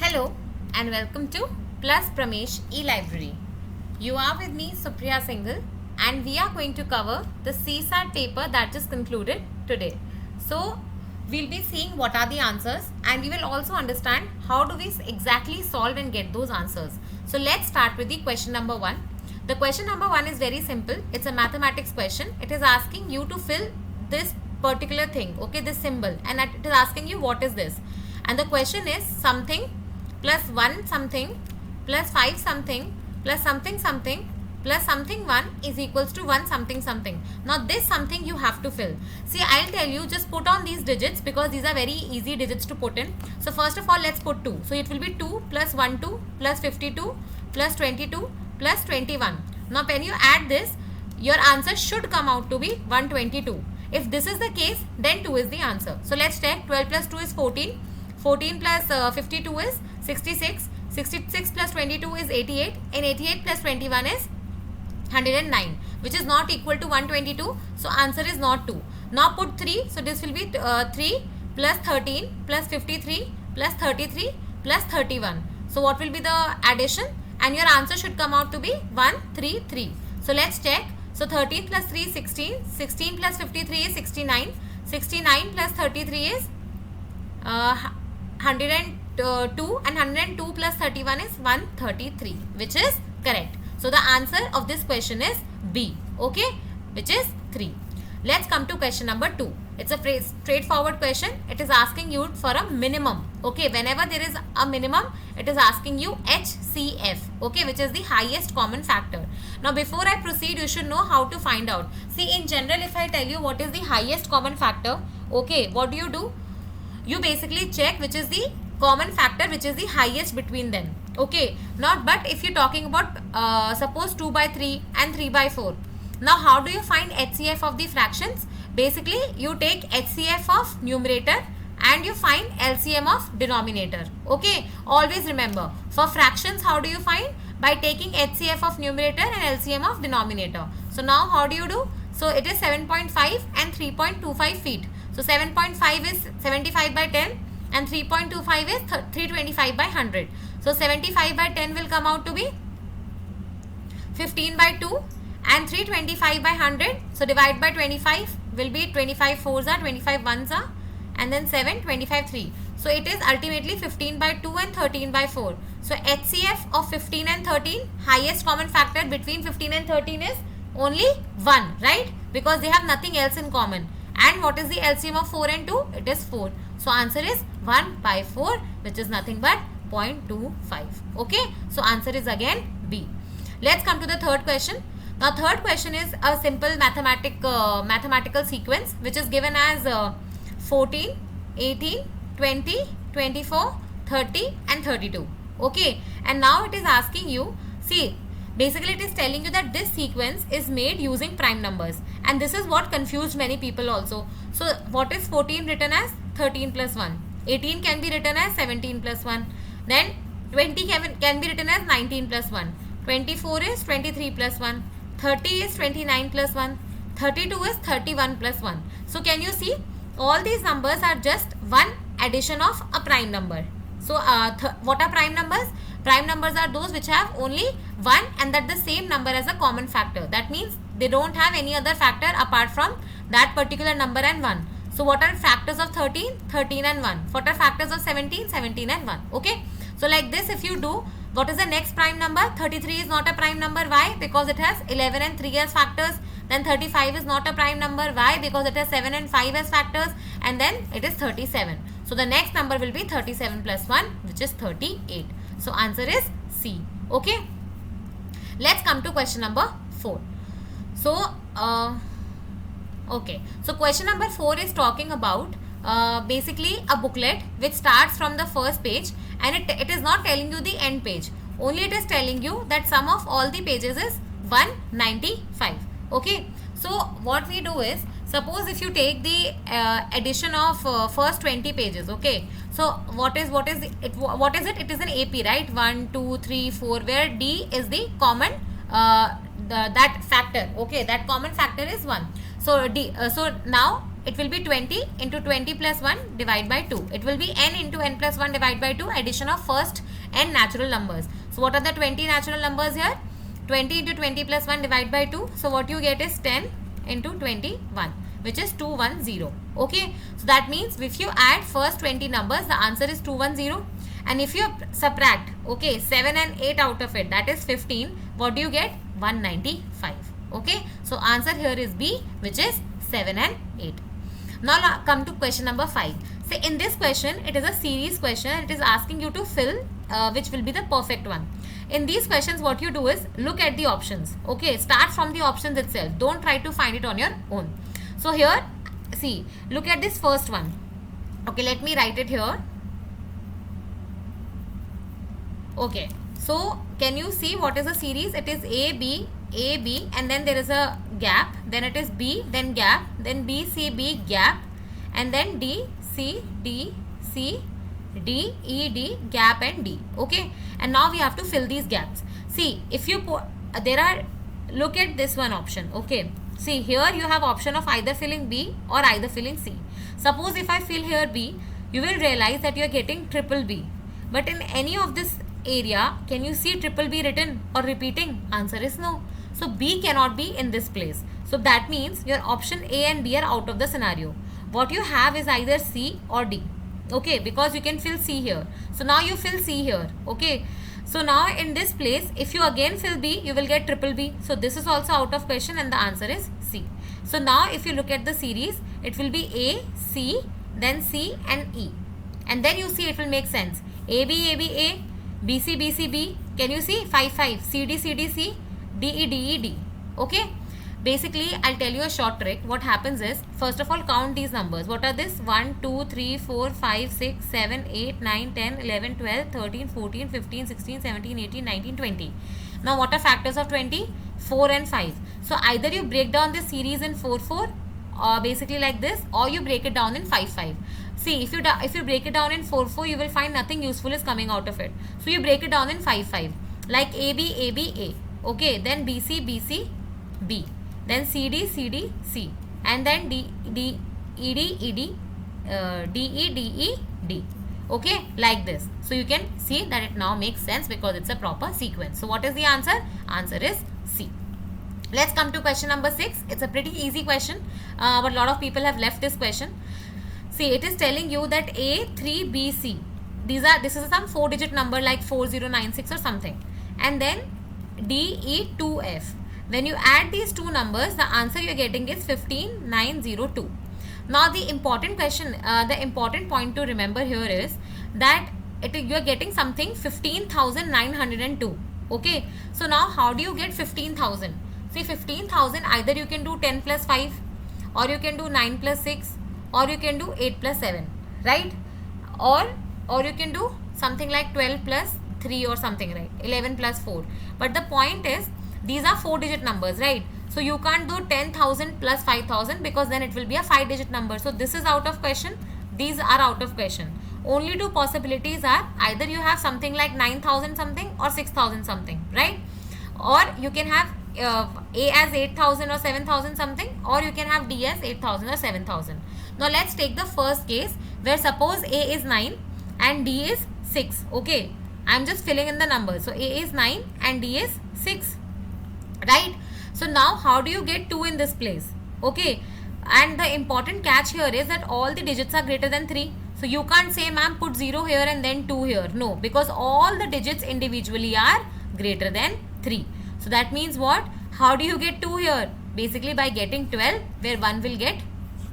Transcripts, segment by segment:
Hello and welcome to Plus Pramesh e-Library. You are with me Supriya Singhal and we are going to cover the CSAT paper that just concluded today. So we'll be seeing what are the answers and we will also understand how do we exactly solve and get those answers. So let's start with the question number 1. The question number 1 is very simple. It's a mathematics question. It is asking you to fill this particular thing, okay, this symbol, and it is asking you what is this. And the question is something plus 1 something plus 5 something plus something something plus something 1 is equals to 1 something something. Now this something you have to fill. See, I'll tell you, just put on these digits because these are very easy digits to put in. So first of all, let's put 2. So it will be 2 plus 1 2 plus 52 plus 22 plus 21. Now when you add this, your answer should come out to be 122. If this is the case, then 2 is the answer. So let's check. 12 plus 2 is 14. 14 plus 52 is 66. 66 plus 22 is 88. And 88 plus 21 is 109, which is not equal to 122. So answer is not 2. Now put 3. So this will be 3 plus 13 plus 53 plus 33 plus 31. So what will be the addition? And your answer should come out to be 133. So let's check. So 13 plus 3 is 16. 16 plus 53 is 69. 69 plus 33 is 102, and 102 plus 31 is 133, which is correct. So the answer of this question is B, okay, which is 3. Let's come to question number 2. It's a straightforward question. It is asking you for a minimum. Okay, whenever there is a minimum, it is asking you HCF, okay, which is the highest common factor. Now before I proceed, you should know how to find out. See, in general, if I tell you what is the highest common factor, okay, what do? You basically check which is the common factor which is the highest between them. Okay, not but if you're talking about suppose 2 by 3 and 3 by 4. Now how do you find HCF of the fractions? Basically you take HCF of numerator and you find LCM of denominator. Okay, always remember, for fractions how do you find? By taking HCF of numerator and LCM of denominator. So now how do you do? So it is 7.5 and 3.25 feet. So 7.5 is 75 by 10 and 3.25 is 325 by 100. So 75 by 10 will come out to be 15 by 2 and 325 by 100. So divide by 25 will be 25 4s are, 25 1s are, and then 7, 25 3. So it is ultimately 15 by 2 and 13 by 4. So HCF of 15 and 13, highest common factor between 15 and 13 is only 1, right? Because they have nothing else in common. And what is the LCM of 4 and 2? It is 4. So answer is 1 by 4, which is nothing but 0.25. Okay. So answer is again B. Let's come to the third question. Now third question is a simple mathematical sequence which is given as 14, 18, 20, 24, 30 and 32. Okay. And now it is asking you, see, basically it is telling you that this sequence is made using prime numbers, and this is what confused many people also. So what is 14 written as? 13 plus 1. 18 can be written as 17 plus 1. Then 20 can be written as 19 plus 1. 24 is 23 plus 1. 30 is 29 plus 1. 32 is 31 plus 1. So can you see, all these numbers are just one addition of a prime number. So what are prime numbers? Prime numbers are those which have only one and that the same number as a common factor. That means they don't have any other factor apart from that particular number and 1. So what are factors of 13? 13 and 1. What are factors of 17? 17 and 1. Okay. So like this, if you do, what is the next prime number? 33 is not a prime number. Why? Because it has 11 and 3 as factors. Then 35 is not a prime number. Why? Because it has 7 and 5 as factors. And then it is 37. So the next number will be 37 plus 1, which is 38. So answer is C. Okay. Let's come to question number 4. So okay. So question number 4 is talking about basically a booklet which starts from the first page, and it is not telling you the end page. Only it is telling you that sum of all the pages is 195. Okay. So what we do is, suppose if you take the addition of first 20 pages, okay. So what is it? It is an AP, right? 1, 2, 3, 4, where D is the common that factor. Okay, that common factor is 1. So D. So now it will be 20 into 20 plus 1 divide by 2. It will be n into n plus 1 divide by 2, addition of first n natural numbers. So what are the 20 natural numbers here? 20 into 20 plus 1 divide by 2. So what you get is 10 into 21, which is 210. Okay, so that means if you add first 20 numbers, the answer is 210. And if you subtract, okay, 7 and 8 out of it, that is 15, what do you get? 195. Okay, so answer here is B, which is 7 and 8. Now come to question number 5. So in this question, it is a series question. It is asking you to fill which will be the perfect one. In these questions, what you do is look at the options. Okay, start from the options itself. Don't try to find it on your own. So here, see, look at this first one. Okay, let me write it here. Okay, so can you see what is the series? It is A, B, and then there is a gap, then it is B, then gap, then B, C, B, gap, and then D, C, D, C, D, E, D, gap, and D. Okay, and now we have to fill these gaps. See, if you put, look at this one option. Okay, see, here you have option of either filling B or either filling C. Suppose if I fill here B, you will realize that you are getting triple B. But in any of this area, can you see triple B written or repeating? Answer is no. So B cannot be in this place. So that means your option A and B are out of the scenario. What you have is either C or D. Okay, because you can fill C here. So now you fill C here. Okay, so now in this place, if you again fill B, you will get triple B. So this is also out of question and the answer is C. So now if you look at the series, it will be A, C, then C and E. And then you see it will make sense. A, B, A, B, C, B, C, B. Can you see? 5, 5. C, D, C, D, C. D, E, D, E, D. Okay. Basically, I'll tell you a short trick. What happens is, first of all, count these numbers. What are this? 1, 2, 3, 4, 5, 6, 7, 8, 9, 10, 11, 12, 13, 14, 15, 16, 17, 18, 19, 20. Now, what are factors of 20? 4 and 5. So, either you break down this series in 4, 4, or basically like this, or you break it down in 5, 5. See, if you break it down in 4, 4, you will find nothing useful is coming out of it. So, you break it down in 5, 5. Like A, B, A, B, A. Okay, then B, C, B, C, B. Then C, D, C, D, C. And then D, D, E, D, E, D, D, E, D, E, D. Okay, like this. So, you can see that it now makes sense because it's a proper sequence. So, what is the answer? Answer is C. Let's come to question number 6. It's a pretty easy question, but a lot of people have left this question. See, it is telling you that A3BC. This is some 4-digit number like 4096 or something. And then DE2F. When you add these two numbers, the answer you are getting is 15902. Now, the important question, the important point to remember here is that you are getting something 15,902. Okay. So, now how do you get 15,000? See, 15,000, either you can do 10 plus 5, or you can do 9 plus 6, or you can do 8 plus 7, right? Or you can do something like 12 plus 3 or something, right? 11 plus 4. But the point is, these are 4-digit numbers, right? So, you can't do 10,000 plus 5,000 because then it will be a 5-digit number. So, this is out of question. These are out of question. Only two possibilities are either you have something like 9,000 something or 6,000 something, right? Or you can have A as 8,000 or 7,000 something, or you can have D as 8,000 or 7,000. Now, let's take the first case where suppose A is 9 and D is 6. Okay, I'm just filling in the numbers. So, A is 9 and D is 6. Right? So, now how do you get 2 in this place? Okay, and the important catch here is that all the digits are greater than 3. So, you can't say, ma'am, put 0 here and then 2 here. No, because all the digits individually are greater than 3. So, that means what? How do you get 2 here? Basically, by getting 12, where 1 will get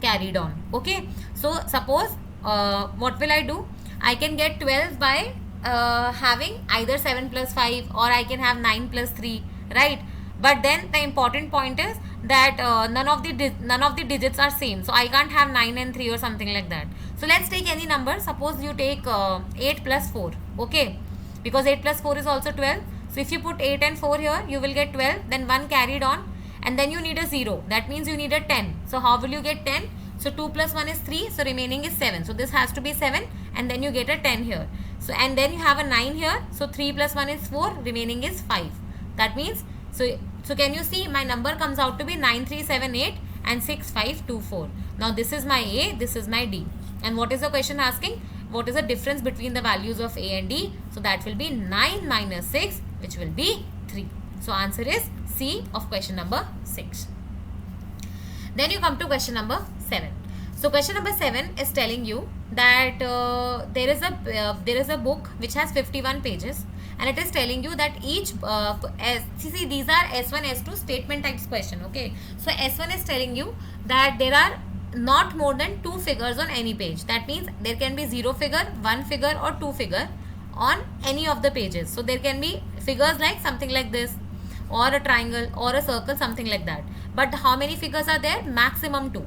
carried on. Okay, so suppose what will I do? I can get 12 by having either 7 plus 5 or I can have 9 plus 3, right? But then the important point is that none of the digits are same. So, I can't have 9 and 3 or something like that. So, let's take any number. Suppose you take 8 plus 4. Okay, because 8 plus 4 is also 12. So, if you put 8 and 4 here, you will get 12. Then 1 carried on. And then you need a 0. That means you need a 10. So, how will you get 10? So, 2 plus 1 is 3. So, remaining is 7. So, this has to be 7. And then you get a 10 here. So, and then you have a 9 here. So, 3 plus 1 is 4. Remaining is 5. That means, so can you see my number comes out to be 9378 and 6524. Now this is my A, this is my D. And what is the question asking? What is the difference between the values of A and D? So that will be 9 minus 6, which will be 3. So answer is C of question number 6. Then you come to question number 7. So question number 7 is telling you that there is a book which has 51 pages, and it is telling you that each see these are S1 S2 statement types question. Okay, so S1 is telling you that there are not more than 2 figures on any page. That means there can be 0 figure, 1 figure or 2 figure on any of the pages. So there can be figures like something like this, or a triangle or a circle, something like that. But how many figures are there? Maximum 2.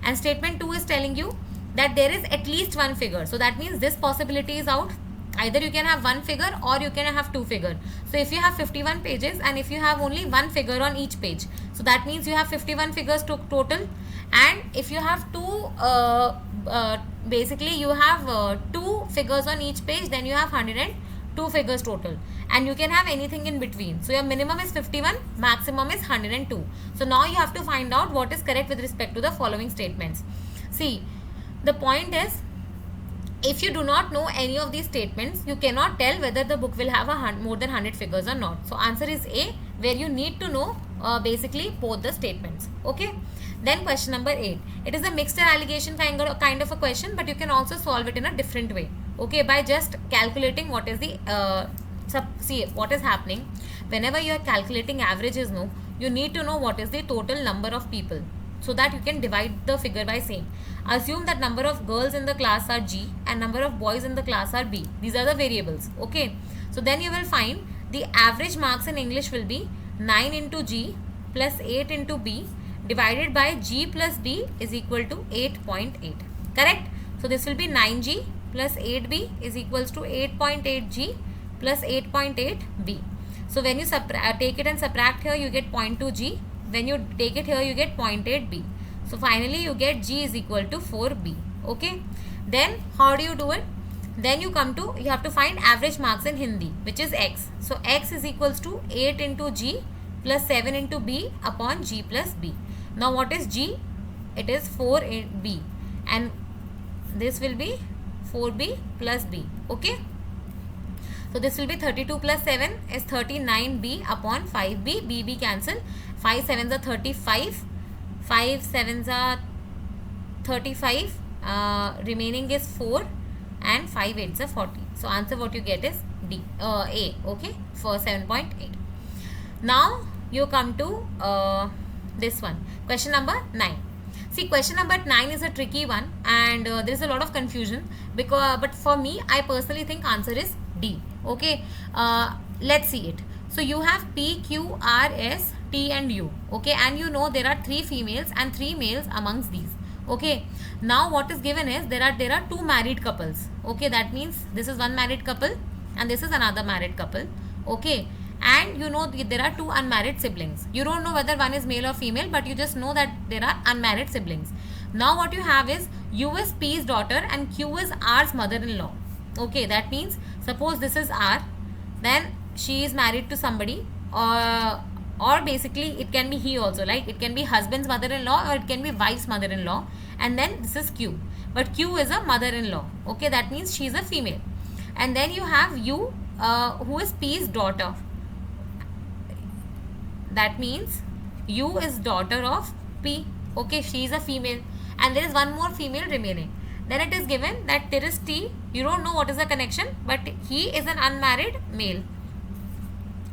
And statement 2 is telling you that there is at least 1 figure. So that means this possibility is out. Either you can have 1 figure or you can have 2 figure. So if you have 51 pages and if you have only 1 figure on each page, so that means you have 51 figures total. And if you have basically you have 2 figures on each page, then you have 102 figures total. And you can have anything in between. So your minimum is 51, maximum is 102. So now you have to find out what is correct with respect to the following statements. See, the point is, if you do not know any of these statements, you cannot tell whether the book will have more than 100 figures or not. So answer is A, where you need to know basically both the statements. Okay. Then question number 8. It is a mixed allegation kind of a question, but you can also solve it in a different way. Okay, by just calculating what is the see what is happening. Whenever you are calculating averages, no, you need to know what is the total number of people, so that you can divide the figure by same. Assume that number of girls in the class are G and number of boys in the class are B. These are the variables. Okay, so then you will find the average marks in English will be 9 into G plus 8 into B divided by G plus B is equal to 8.8. Correct? So this will be 9G plus 8B is equals to 8.8G plus 8.8B. So when you take it and subtract here, you get 0.2G. When you take it here, you get 0.8B. So finally you get G is equal to 4B. Okay. Then how do you do it? Then you have to find average marks in Hindi, which is X. So X is equals to 8 into G plus 7 into B upon G plus B. Now what is G? It is 4B, and this will be 4B plus B. Okay. So this will be 32 plus 7 is 39B upon 5B. BB cancel. 5 7s are 35. 5 7s are 35. Remaining is 4 and 5 8s are 40. So answer what you get is D. A. Okay. For 7.8. Now you come to this one. Question number 9. See, question number 9 is a tricky one, and there is a lot of confusion, but for me, I personally think answer is D. Okay, let's see it. So you have P, Q, R, S, T and U. Okay, and you know there are 3 females and 3 males amongst these. Okay, now what is given is there are 2 married couples. Okay, that means this is one married couple and this is another married couple. Okay, and you know there are 2 unmarried siblings. You don't know whether one is male or female, but you just know that there are unmarried siblings. Now what you have is U is P's daughter and Q is R's mother-in-law. Okay, that means suppose this is R, then she is married to somebody, or basically it can be he also, like it can be husband's mother-in-law or it can be wife's mother-in-law, and then this is Q, but Q is a mother-in-law. Okay, that means she is a female. And then you have U, who is P's daughter. That means U is daughter of P. Okay, she is a female, and there is one more female remaining. Then it is given that there is T. You don't know what is the connection, but he is an unmarried male.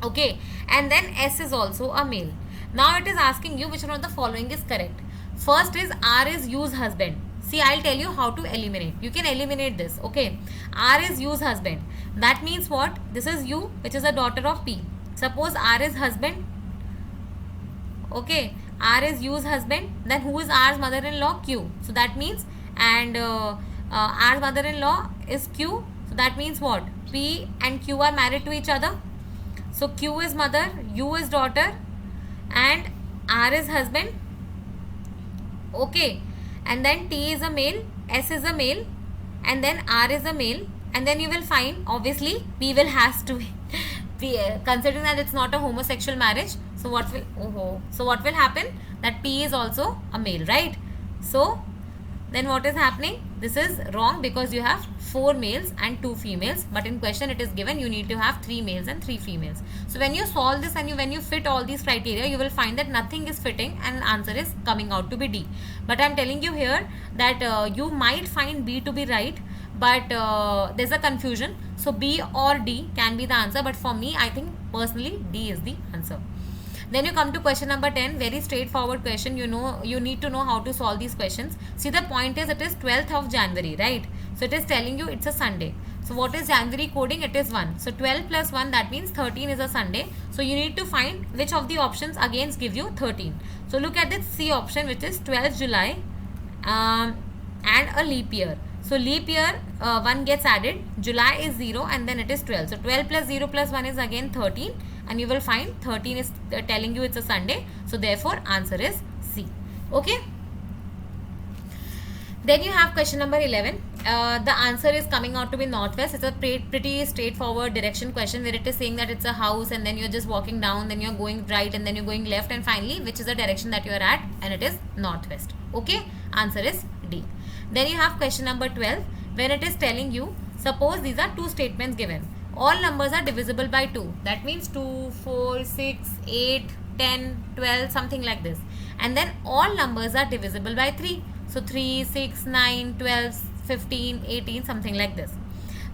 Okay, and then S is also a male. Now it is asking you which one of the following is correct. First is R is U's husband. See, I'll tell you how to eliminate. You can eliminate this. Okay, R is U's husband. That means what? This is U, which is a daughter of P. Suppose R is husband. Okay, R is U's husband. Then who is R's mother-in-law? Q. So that means, and R's mother-in-law is Q. So that means what? P and Q are married to each other. So Q is mother, U is daughter, and R is husband. Okay, and then T is a male, S is a male, and then R is a male, and then you will find obviously P will has to be considering that it's not a homosexual marriage. So what will happen? That P is also a male, right? So then what is happening? This is wrong because you have 4 males and 2 females, but in question it is given you need to have 3 males and 3 females. So when you solve this and when you fit all these criteria, you will find that nothing is fitting and answer is coming out to be D. But I am telling you here that you might find B to be right, but there's a confusion. So B or D can be the answer, but for me I think personally D is the answer. Then you come to question number 10, very straightforward question. You need to know how to solve these questions. See, the point is it is 12th of January, right? So it is telling you it's a Sunday. So what is January coding? It is 1. So 12 plus 1, that means 13 is a Sunday. So you need to find which of the options again give you 13. So look at the C option, which is 12th July and a leap year. So leap year 1 gets added, July is 0 and then it is 12. So 12 plus 0 plus 1 is again 13 and you will find 13 is telling you it's a Sunday. So therefore answer is C. Okay. Then you have question number 11. The answer is coming out to be northwest. It's a pretty straightforward direction question where it is saying that it's a house and then you're just walking down, then you're going right and then you're going left, and finally which is the direction that you are at, and it is northwest. Okay, answer is D. Then you have question number 12 where it is telling you, suppose these are two statements given. All numbers are divisible by 2. That means 2, 4, 6, 8, 10, 12, something like this. And then all numbers are divisible by 3. So 3, 6, 9, 12, 15, 18, something like this.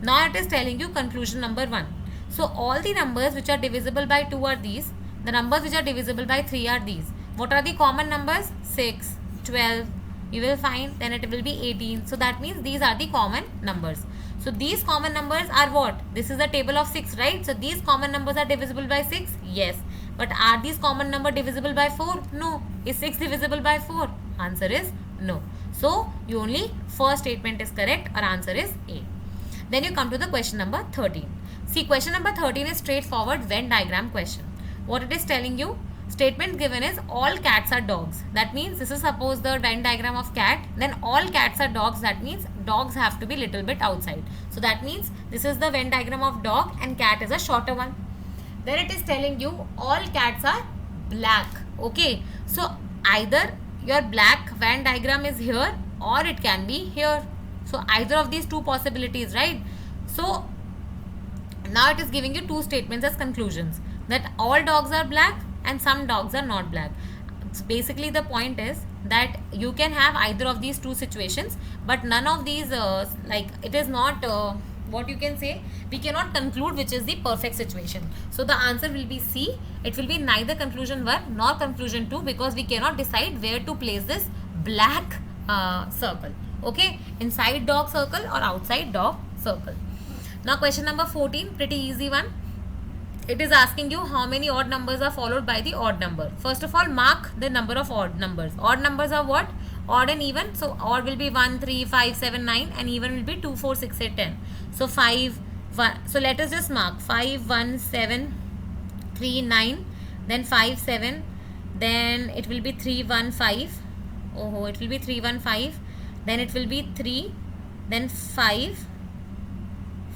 Now it is telling you conclusion number 1. So all the numbers which are divisible by 2 are these. The numbers which are divisible by 3 are these. What are the common numbers? 6, 12, you will find, then it will be 18. So that means these are the common numbers. So these common numbers are what? This is a table of 6, right? So these common numbers are divisible by 6? Yes. But are these common number divisible by 4? No. Is 6 divisible by 4? Answer is no. So you only first statement is correct, or answer is A. Then you come to the question number 13. See, question number 13 is straightforward Venn diagram question. What it is telling you? Statement given is all cats are dogs. That means this is suppose the Venn diagram of cat, then all cats are dogs. That means dogs have to be little bit outside. So that means this is the Venn diagram of dog and cat is a shorter one. Then it is telling you all cats are black. Okay, so either your black Venn diagram is here or it can be here. So either of these two possibilities, right? So now it is giving you two statements as conclusions, that all dogs are black and some dogs are not black. So basically the point is that you can have either of these two situations, but none of these like it is not what you can say, we cannot conclude which is the perfect situation. So the answer will be C. It will be neither conclusion 1 nor conclusion 2 because we cannot decide where to place this black circle. Okay, inside dog circle or outside dog circle. Now question number 14, pretty easy one. It is asking you how many odd numbers are followed by the odd number. First of all, mark the number of odd numbers. Odd numbers are what? Odd and even. So odd will be 1, 3, 5, 7, 9 and even will be 2, 4, 6, 8, 10. So 5, 1. So let us just mark 5, 1, 7, 3, 9, then 5, 7, then it will be 3, 1, 5. Oh, it will be 3, 1, 5. Then it will be 3, then 5,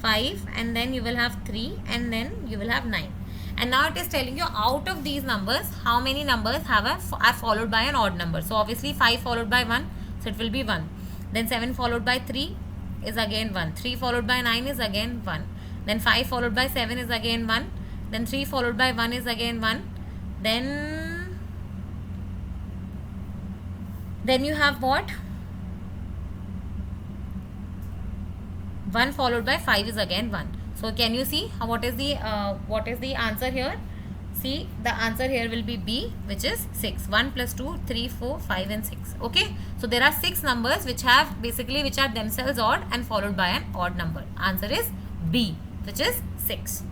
5 and then you will have 3 and then you will have 9. And now it is telling you out of these numbers how many numbers are followed by an odd number. So obviously 5 followed by 1, so it will be 1. Then 7 followed by 3 is again 1. 3 followed by 9 is again 1. Then 5 followed by 7 is again 1. Then 3 followed by 1 is again 1. Then you have what? 1 followed by 5 is again 1. So can you see what is the answer here? See, the answer here will be B, which is 6. 1 plus 2, 3, 4, 5 and 6. Okay. So there are 6 numbers which are themselves odd and followed by an odd number. Answer is B, which is 6.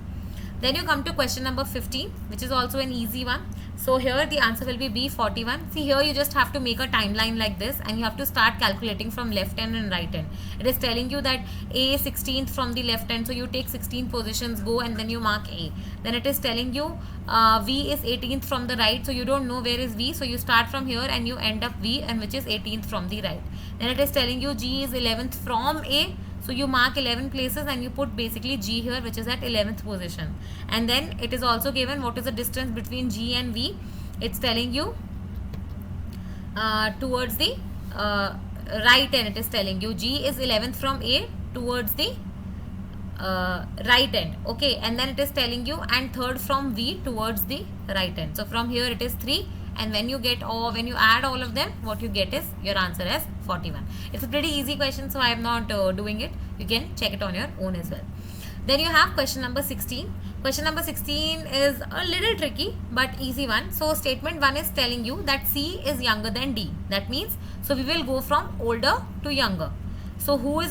Then you come to question number 15, which is also an easy one. So here the answer will be B, 41. See, here you just have to make a timeline like this and you have to start calculating from left hand and right hand. It is telling you that A 16th from the left hand. So you take 16 positions, go and then you mark A. Then it is telling you V is 18th from the right. So you don't know where is V. So you start from here and you end up V, and which is 18th from the right. Then it is telling you G is 11th from A. So you mark 11 places and you put basically G here, which is at 11th position. And then it is also given what is the distance between G and V. It's telling you towards the right end, it is telling you G is 11th from A towards the right end, okay, and then it is telling you and third from V towards the right end. So from here it is 3, and when you add all of them, what you get is your answer as 41. It's a pretty easy question, so I am not doing it. You can check it on your own as well. Then you have question number 16. Question number 16 is a little tricky but easy one. So statement 1 is telling you that C is younger than D. That means, so we will go from older to younger. So who is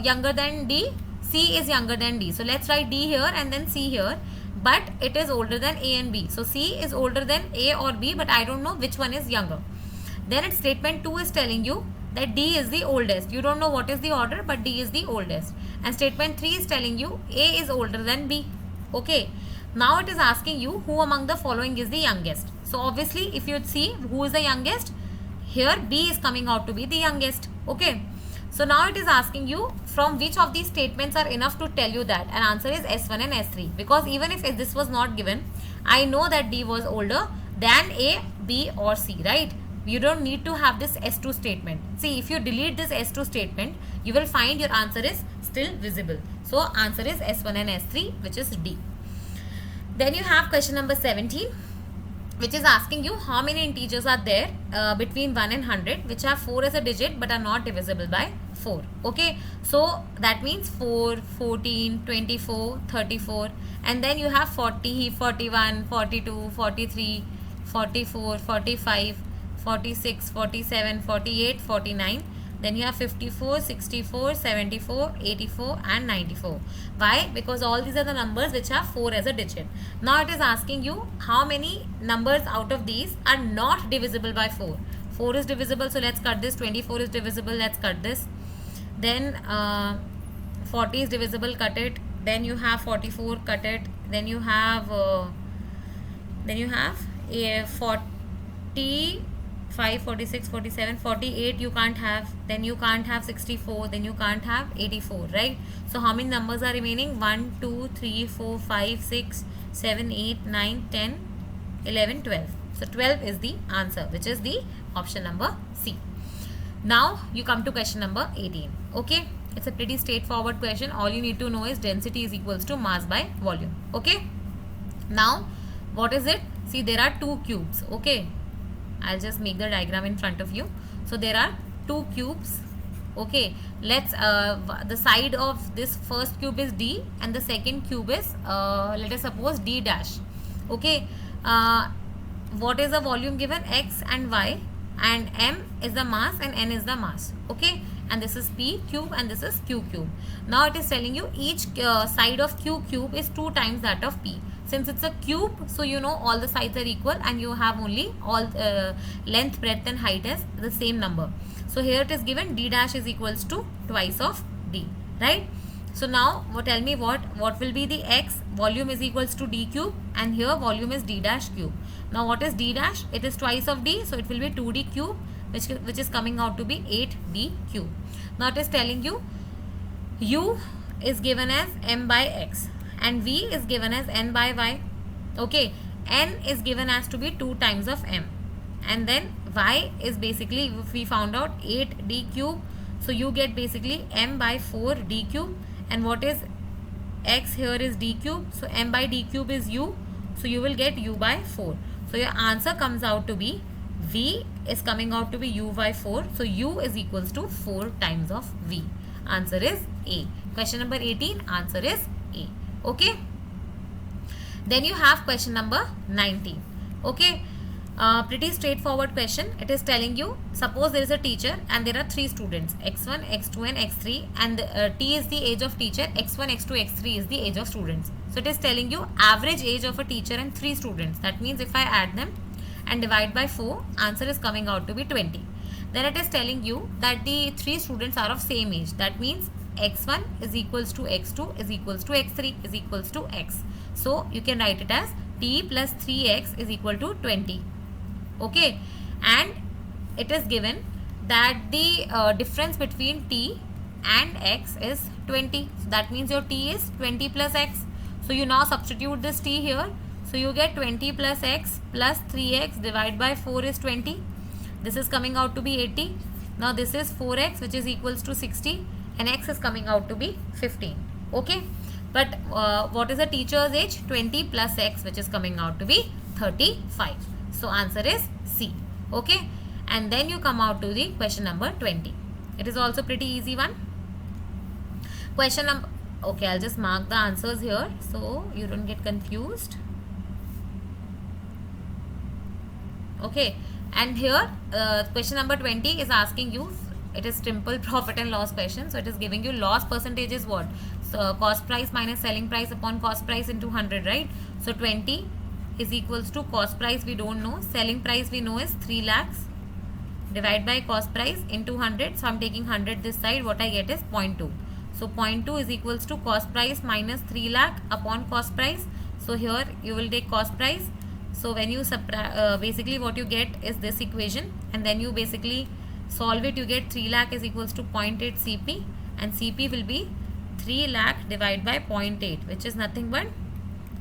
younger than D? C is younger than D. So let's write D here and then C here. But it is older than A and B. So C is older than A or B, but I don't know which one is younger. Then its statement 2 is telling you that D is the oldest. You don't know what is the order, but D is the oldest. And statement 3 is telling you A is older than B. Okay. Now it is asking you who among the following is the youngest. So obviously if you see who is the youngest, here B is coming out to be the youngest. Okay. So now it is asking you from which of these statements are enough to tell you that. And answer is S1 and S3. Because even if this was not given, I know that D was older than A, B or C, right? You don't need to have this S2 statement. See, if you delete this S2 statement, you will find your answer is still visible. So answer is S1 and S3, which is D. Then you have question number 17, which is asking you how many integers are there between 1 and 100 which have 4 as a digit but are not divisible by 4. Okay, so that means 4, 14, 24, 34, and then you have 40, 41, 42, 43, 44, 45, 46, 47, 48, 49. Then you have 54, 64, 74, 84 and 94. Why? Because all these are the numbers which have 4 as a digit. Now it is asking you how many numbers out of these are not divisible by 4. 4 is divisible, so let's cut this. 24 is divisible, let's cut this. Then 40 is divisible, cut it. Then you have 44, cut it. Then you have 40, 5, 46, 47, 48 you can't have. Then you can't have 64. Then you can't have 84, right? So how many numbers are remaining? 1, 2, 3, 4, 5, 6, 7, 8, 9, 10, 11, 12. So 12 is the answer, which is the option number C. Now you come to question number 18. Okay, it's a pretty straightforward question. All you need to know is density is equals to mass by volume. Okay, now what is it? See, there are two cubes. Okay, I'll just make the diagram in front of you. So there are two cubes. Okay, let's the side of this first cube is D and the second cube is let us suppose D dash. Okay, what is the volume given? X and Y, and M is the mass and N is the mass. Okay, and this is P cube and this is Q cube. Now it is telling you each side of Q cube is 2 times that of P. Since it's a cube, so you know all the sides are equal and you have only all length, breadth and height as the same number. So here it is given D dash is equals to twice of D, right? So now tell me what will be the X? Volume is equals to D cube and here volume is D dash cube. Now what is D dash? It is twice of D, so it will be 2D cube, which is coming out to be 8D cube. Now it is telling you U is given as M by X and V is given as N by Y. Okay, N is given as to be 2 times of M, and then Y is basically, if we found out, 8D cube. So you get basically M by 4D cube, and what is X here is D cube, so M by D cube is U, so you will get U by 4. So your answer comes out to be V is coming out to be U by 4. So U is equals to 4 times of V. Answer is A. Question number 18, answer is A. Okay. Then you have question number 19. Okay. Pretty straightforward question. It is telling you, suppose there is a teacher and there are 3 students, x1, x2 and x3, and t is the age of teacher, x1, x2, x3 is the age of students. So it is telling you average age of a teacher and 3 students. That means if I add them and divide by 4, answer is coming out to be 20. Then it is telling you that the 3 students are of same age. That means x1 is equals to x2 is equals to x3 is equals to x. So you can write it as t plus 3x is equal to 20. Okay, and it is given that the difference between t and x is 20. So that means your t is 20 plus x. So you now substitute this t here. So you get 20 plus x plus 3x divided by 4 is 20. This is coming out to be 80. Now this is 4x, which is equals to 60, and x is coming out to be 15. Okay, but what is the teacher's age? 20 plus x, which is coming out to be 35. So answer is C. Okay, and then you come out to the question number 20. It is also pretty easy one. Question number, okay, I'll just mark the answers here so you don't get confused. Okay, and here question number 20 is asking you, it is simple profit and loss question. So it is giving you loss percentage is what? So cost price minus selling price upon cost price into 100, right? So 20 is equals to cost price we don't know, selling price we know is 3 lakhs, divide by cost price into 100. So I'm taking 100 this side, what I get is 0.2. So 0.2 is equals to cost price minus 3 lakh upon cost price. So here you will take cost price. So when you subtract, basically what you get is this equation, and then you basically solve it. You get 3 lakh is equals to 0.8 CP, and CP will be 3 lakh divided by 0.8, which is nothing but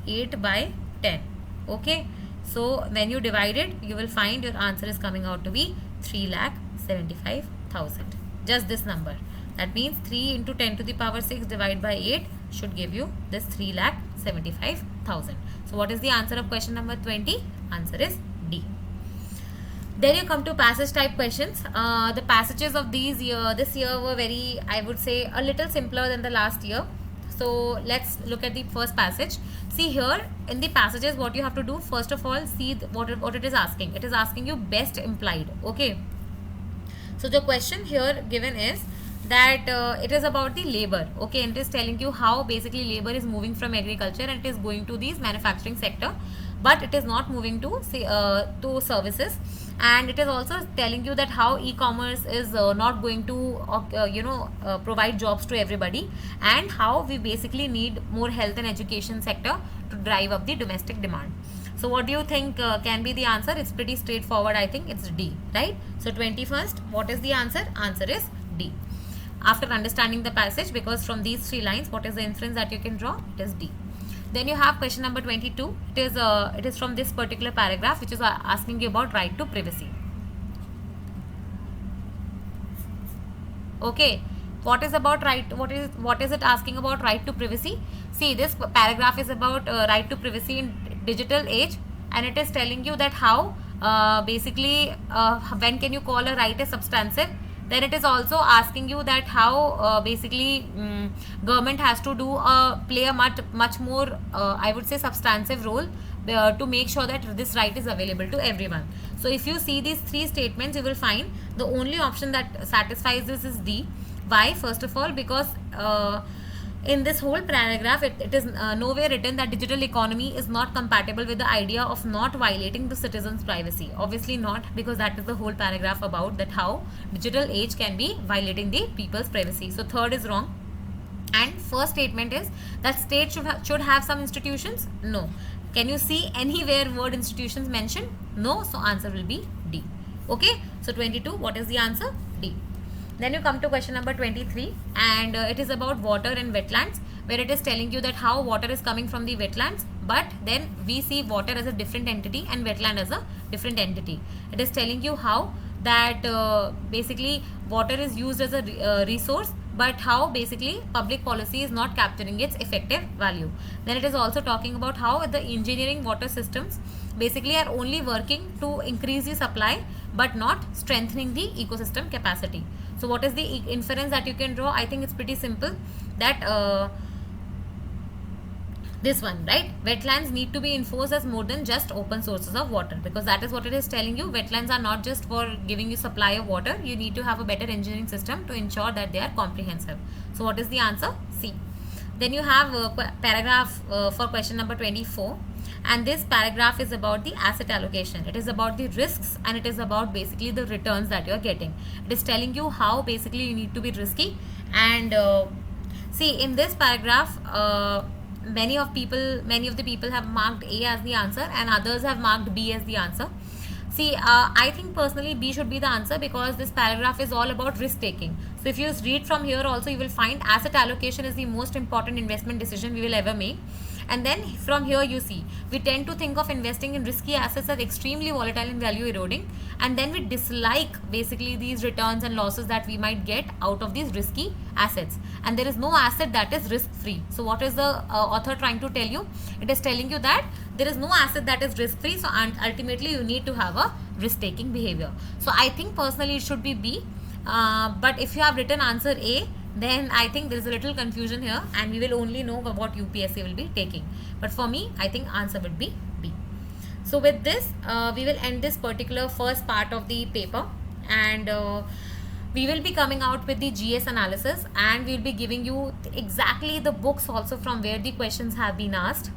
8 by 10. Okay, so when you divide it, you will find your answer is coming out to be 3,75,000. Just this number. That means 3 into 10 to the power 6 divided by 8 should give you this 3,75,000. So what is the answer of question number 20? Answer is D. Then you come to passage type questions. The passages of this year were very, I would say, a little simpler than the last year. So let's look at the first passage. See here in the passages, what you have to do, first of all, see what it is asking. It is asking you best implied. Okay. So the question here given is that it is about the labor. Okay, and it is telling you how basically labor is moving from agriculture and it is going to this manufacturing sector, but it is not moving to to services. And it is also telling you that how e-commerce is not going to provide jobs to everybody, and how we basically need more health and education sector to drive up the domestic demand. So what do you think can be the answer? It's pretty straightforward. I think it's D, right? So 21st, what is the answer? Answer is D. After understanding the passage, because from these 3 lines, what is the inference that you can draw? It is D. Then you have question number 22. It is from this particular paragraph, which is asking you about right to privacy. Okay, what is about right? What is it asking about right to privacy? See, this paragraph is about right to privacy in digital age, and it is telling you that how basically when can you call a right as substantive. Then it is also asking you that how basically government has to play a much more I would say substantive role to make sure that this right is available to everyone. So if you see these 3 statements, you will find the only option that satisfies this is D. Why? First of all, because in this whole paragraph, it is nowhere written that digital economy is not compatible with the idea of not violating the citizens' privacy. Obviously not, because that is the whole paragraph about that how digital age can be violating the people's privacy. So third is wrong. And first statement is that state should have some institutions. No. Can you see anywhere word institutions mentioned? No. So answer will be D. Okay. So 22. What is the answer? D. Then you come to question number 23, and it is about water and wetlands, where it is telling you that how water is coming from the wetlands, but then we see water as a different entity and wetland as a different entity. It is telling you how that basically water is used as a resource, but how basically public policy is not capturing its effective value. Then it is also talking about how the engineering water systems basically are only working to increase the supply but not strengthening the ecosystem capacity. So what is the inference that you can draw? I think it's pretty simple, that this one, right? Wetlands need to be enforced as more than just open sources of water, because that is what it is telling you. Wetlands are not just for giving you supply of water. You need to have a better engineering system to ensure that they are comprehensive. So what is the answer? C. Then you have a paragraph for question number 24. And this paragraph is about the asset allocation. It is about the risks, and it is about basically the returns that you are getting. It is telling you how basically you need to be risky. And see, in this paragraph, many of the people have marked A as the answer, and others have marked B as the answer. See, I think personally B should be the answer, because this paragraph is all about risk taking. So if you read from here also, you will find asset allocation is the most important investment decision we will ever make. And then from here you see, we tend to think of investing in risky assets as extremely volatile and value eroding, and then we dislike basically these returns and losses that we might get out of these risky assets. And there is no asset that is risk free. So what is the author trying to tell you? It is telling you that there is no asset that is risk free, so ultimately you need to have a risk taking behavior. So I think personally it should be B, but if you have written answer A, then I think there is a little confusion here, and we will only know what UPSC will be taking. But for me, I think answer would be B. So with this, we will end this particular first part of the paper, and we will be coming out with the GS analysis, and we will be giving you exactly the books also from where the questions have been asked,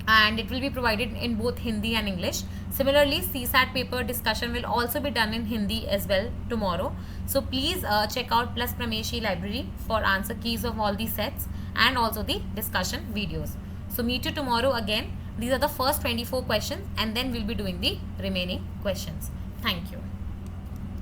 and it will be provided in both Hindi and English. Similarly, CSAT paper discussion will also be done in Hindi as well tomorrow. So please check out Plus Prameshi library for answer keys of all these sets and also the discussion videos. So meet you tomorrow again. These are the first 24 questions, and then we'll be doing the remaining questions. Thank you.